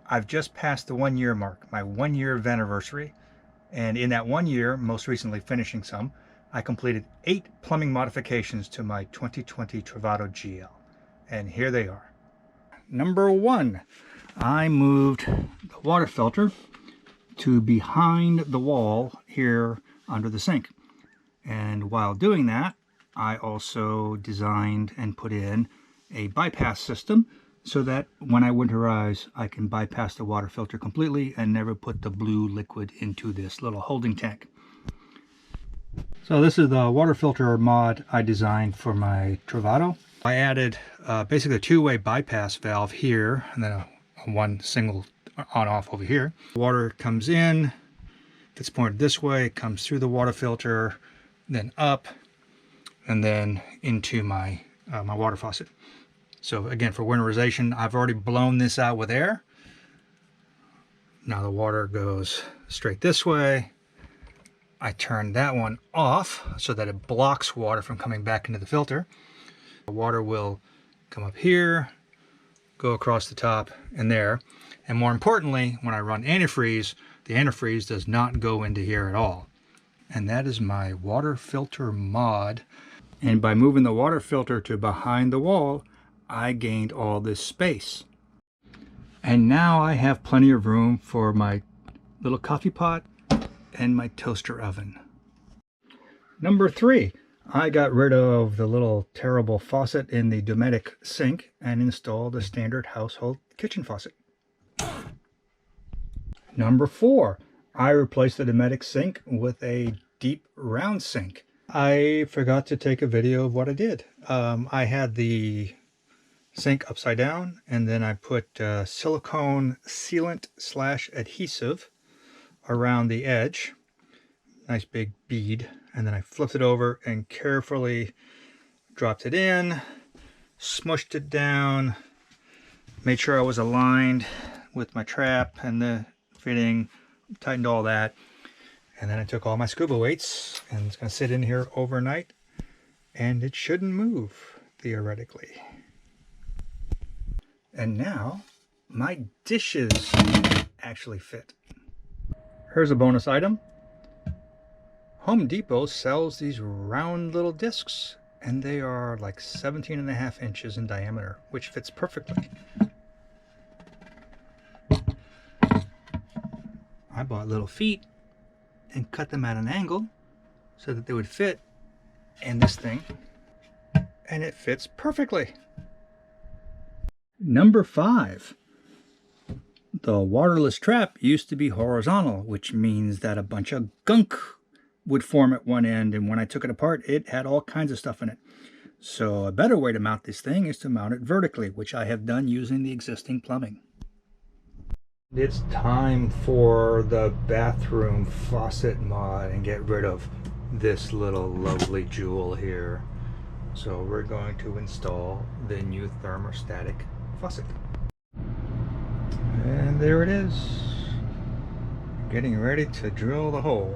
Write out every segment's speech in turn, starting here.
I've just passed the 1 year mark, my 1 year anniversary. And in that 1 year, most recently finishing some, I completed 8 plumbing modifications to my 2020 Travato GL. And here they are. Number 1, I moved the water filter to behind the wall here under the sink. And while doing that, I also designed and put in a bypass system so that when I winterize, I can bypass the water filter completely and never put the blue liquid into this little holding tank. So this is the water filter mod I designed for my Travato. I added basically a two-way bypass valve here, and then one single on-off over here. Water comes in, gets pointed this way, comes through the water filter, then up, and then into my my water faucet. So again, for winterization, I've already blown this out with air. Now the water goes straight this way. I turn that one off so that it blocks water from coming back into the filter. The water will come up here, go across the top and there. And more importantly, when I run antifreeze, the antifreeze does not go into here at all. And that is my water filter mod. And by moving the water filter to behind the wall, I gained all this space. And now I have plenty of room for my little coffee pot and my toaster oven. Number 3, I got rid of the little terrible faucet in the Dometic Sink and installed a standard household kitchen faucet. Number 4, I replaced the Dometic Sink with a deep round sink. I forgot to take a video of what I did. I had the sink upside down, and then I put silicone sealant / adhesive around the edge, nice big bead, and then I flipped it over and carefully dropped it in, smushed it down, made sure I was aligned with my trap and the fitting, tightened all that, and then I took all my scuba weights and it's going to sit in here overnight, and it shouldn't move theoretically. And now my dishes actually fit. Here's a bonus item. Home Depot sells these round little discs, and they are like 17.5 inches in diameter, which fits perfectly. I bought little feet and cut them at an angle so that they would fit in this thing, and it fits perfectly. Number 5. The Waterless Trap used to be horizontal, which means that a bunch of gunk would form at one end, and when I took it apart, it had all kinds of stuff in it. So a better way to mount this thing is to mount it vertically, which I have done using the existing plumbing. It's time for the bathroom faucet mod and get rid of this little lovely jewel here. So we're going to install the new thermostatic faucet. And there it is. Getting ready to drill the hole.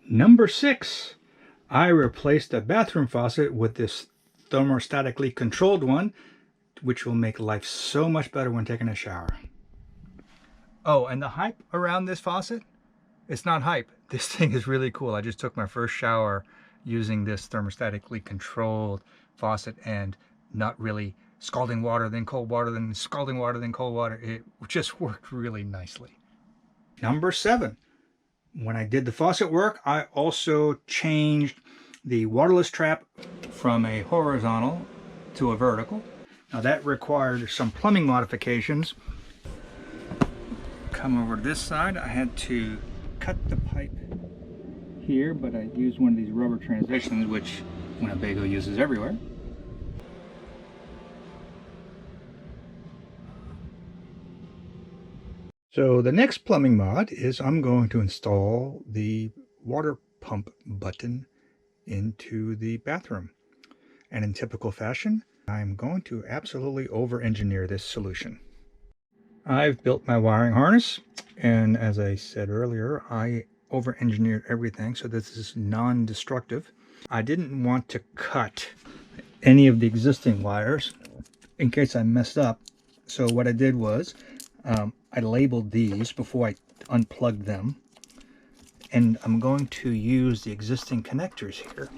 Number 6. I replaced the bathroom faucet with this thermostatically controlled one, which will make life so much better when taking a shower. Oh, and the hype around this faucet? It's not hype. This thing is really cool. I just took my first shower using this thermostatically controlled faucet, and not really scalding water, then cold water, then scalding water, then cold water. It just worked really nicely. Number 7. When I did the faucet work, I also changed the waterless trap from a horizontal to a vertical. Now that required some plumbing modifications. Come over to this side. I had to cut the pipe here, but I used one of these rubber transitions, which Winnebago uses everywhere. So the next plumbing mod is I'm going to install the water pump button into the bathroom. And in typical fashion, I'm going to absolutely over-engineer this solution. I've built my wiring harness, and as I said earlier, I over-engineered everything so this is non-destructive. I didn't want to cut any of the existing wires in case I messed up. So what I did was I labeled these before I unplugged them, and I'm going to use the existing connectors here.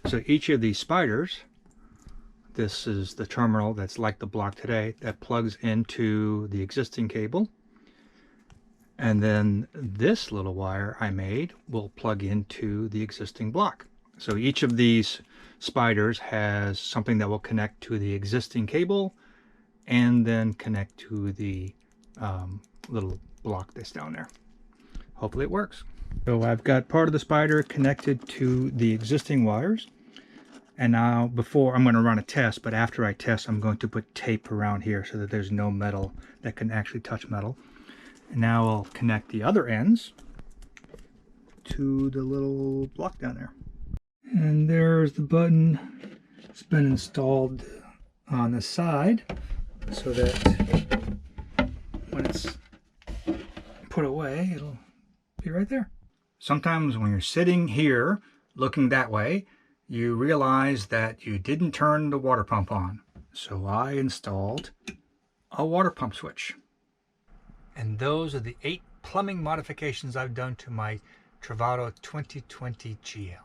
So each of these spiders, this is the terminal that's like the block today, that plugs into the existing cable. And then this little wire I made will plug into the existing block. So each of these spiders has something that will connect to the existing cable and then connect to the little block that's down there. Hopefully it works. So I've got part of the spider connected to the existing wires. And now before, I'm going to run a test, but after I test, I'm going to put tape around here so that there's no metal that can actually touch metal. And now I'll connect the other ends to the little block down there. And there's the button. It's been installed on the side so that when it's put away, it'll be right there. Sometimes when you're sitting here looking that way, you realize that you didn't turn the water pump on. So I installed a water pump switch. And those are the 8 plumbing modifications I've done to my Travato 2020 GL.